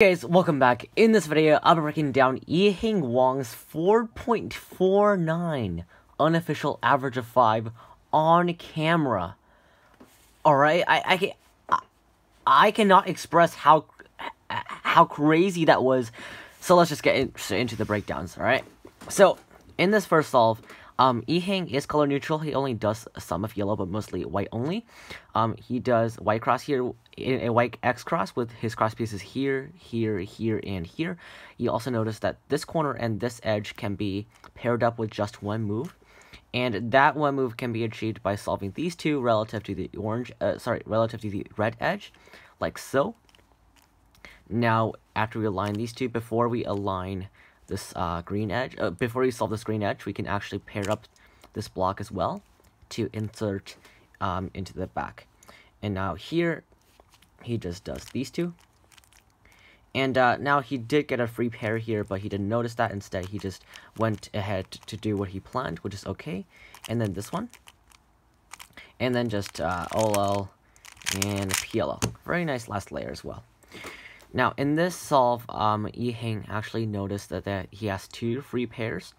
Hey guys, welcome back. In this video, I'll be breaking down Yiheng Wang's 4.49 unofficial average of 5 on camera. Alright, I cannot express how crazy that was. So let's just get into the breakdowns, alright? So, in this first solve, Yiheng is color neutral. He only does some of yellow, but mostly white only. He does white cross here, a white X cross with his cross pieces here, here, here, and here. You also notice that this corner and this edge can be paired up with just one move. And that one move can be achieved by solving these two relative to the relative to the red edge, like so. Now, after we align these two, before we align this green edge, before we solve this green edge, we can actually pair up this block as well to insert into the back. And now here, he just does these two. And now he did get a free pair here, but he didn't notice that. Instead, he just went ahead to do what he planned, which is okay. And then this one. And then just OL and PLL. Very nice last layer as well. Now, in this solve, Yiheng actually noticed that he has 2 free pairs.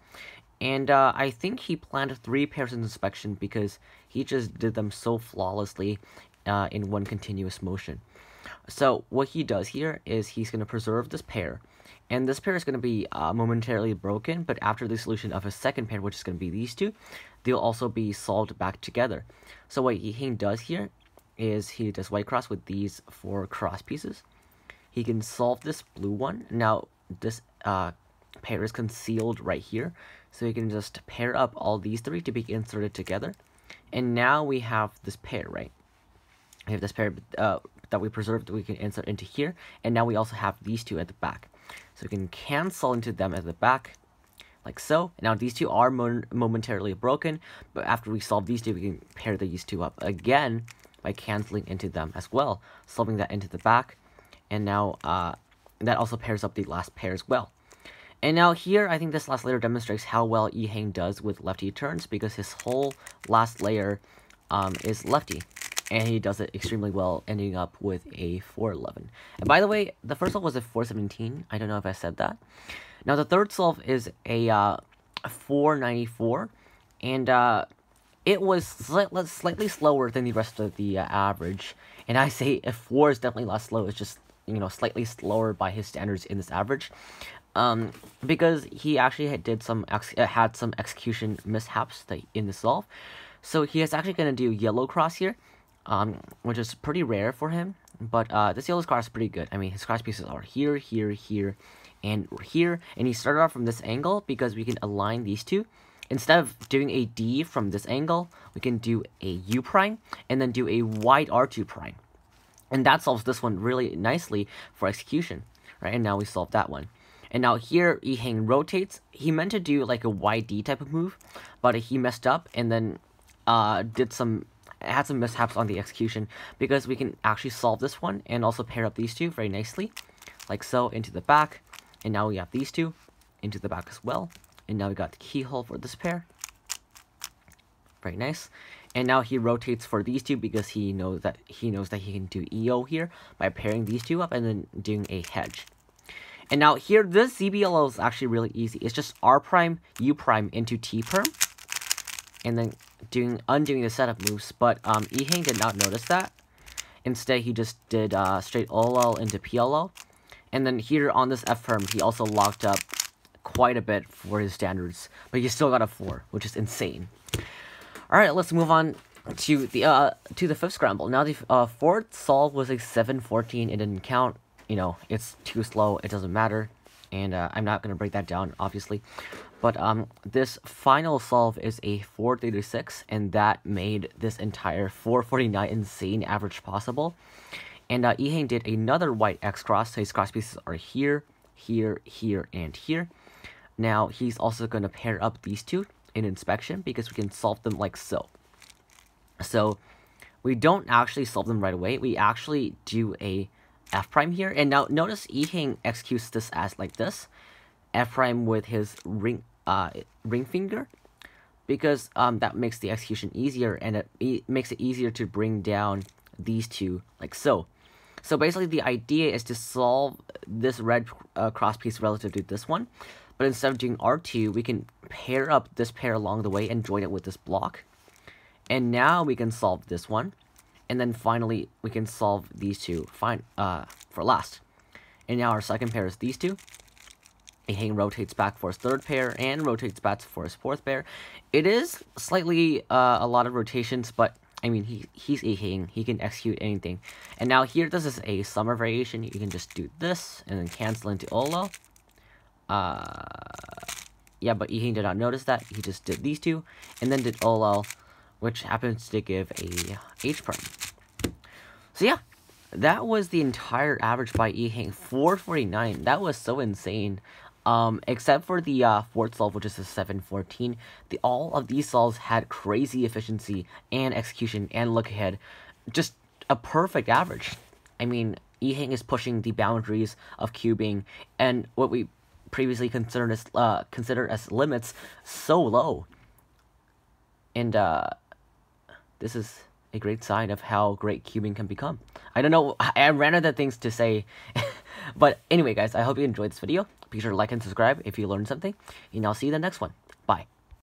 And I think he planned 3 pairs in inspection because he just did them so flawlessly in one continuous motion. So what he does here is he's going to preserve this pair. And this pair is going to be momentarily broken, but after the solution of a second pair, which is going to be these two, they'll also be solved back together. So what Yiheng does here is he does white cross with these 4 cross pieces. He can solve this blue one. Now, this pair is concealed right here. So you can just pair up all these 3 to be inserted together. And now we have this pair, right? We have this pair that we preserved, we can insert into here. And now we also have these 2 at the back. So we can cancel into them at the back, like so. Now, these 2 are momentarily broken. But after we solve these 2, we can pair these 2 up again by canceling into them as well. Solving that into the back. And now, that also pairs up the last pair as well. And now here, I think this last layer demonstrates how well Yiheng does with lefty turns, because his whole last layer is lefty. And he does it extremely well, ending up with a 411. And by the way, the first solve was a 417. I don't know if I said that. Now, the third solve is a 494. And it was slightly slower than the rest of the average. And I say a 4 is definitely less slow. It's just, slightly slower by his standards in this average, because he actually had some execution mishaps in the solve. So he is actually going to do yellow cross here, which is pretty rare for him. But this yellow cross is pretty good. I mean, his cross pieces are here, here, here, and here. And he started off from this angle because we can align these two. Instead of doing a D from this angle, we can do a U prime and then do a wide R2 prime. And that solves this one really nicely for execution, right? And now we solve that one. And now here, Yiheng rotates. He meant to do like a wide D type of move, but he messed up and then had some mishaps on the execution, because we can actually solve this one and also pair up these 2 very nicely, like so, into the back. And now we have these 2 into the back as well. And now we got the keyhole for this pair. Very nice. And now he rotates for these 2 because he knows that he can do EO here by pairing these 2 up and then doing a hedge. And now here, this ZBLO is actually really easy. It's just R prime, U prime into T perm, and then undoing the setup moves. But Yiheng did not notice that. Instead, he just did straight OL into PLL. And then here on this F perm, he also locked up quite a bit for his standards, but he still got a 4, which is insane. All right, let's move on to the 5th scramble. Now, the 4th solve was a 714. It didn't count. It's too slow. It doesn't matter. And I'm not going to break that down, obviously. But this final solve is a 436, and that made this entire 449 insane average possible. And Yiheng did another white X cross, so his cross pieces are here, here, here, and here. Now, he's also going to pair up these 2 in inspection because we can solve them like so. So we don't actually solve them right away. We actually do a F prime here. And now notice Yiheng executes this as like this. F prime with his ring finger, because that makes the execution easier, and it makes it easier to bring down these 2 like so. So basically the idea is to solve this red cross piece relative to this one. But instead of doing R2, we can pair up this pair along the way and join it with this block. And now we can solve this one. And then finally, we can solve these two for last. And now our second pair is these two. Yiheng rotates back for his third pair and rotates back for his fourth pair. It is slightly a lot of rotations, but I mean, he's Yiheng. He can execute anything. And now here, this is a summer variation. You can just do this and then cancel into Olo. Yeah, but Yiheng did not notice that. He just did these two and then did Olo, which happens to give a H perm. So yeah, that was the entire average by Yiheng, 449. That was so insane. Except for the fourth solve, which is a 714, all of these solves had crazy efficiency and execution and look ahead. Just a perfect average. I mean, Yiheng is pushing the boundaries of cubing and what we previously considered as limits so low. And this is a great sign of how great cubing can become. I don't know, I ran out of things to say. But anyway, guys, I hope you enjoyed this video. Be sure to like and subscribe if you learned something. And I'll see you in the next one. Bye.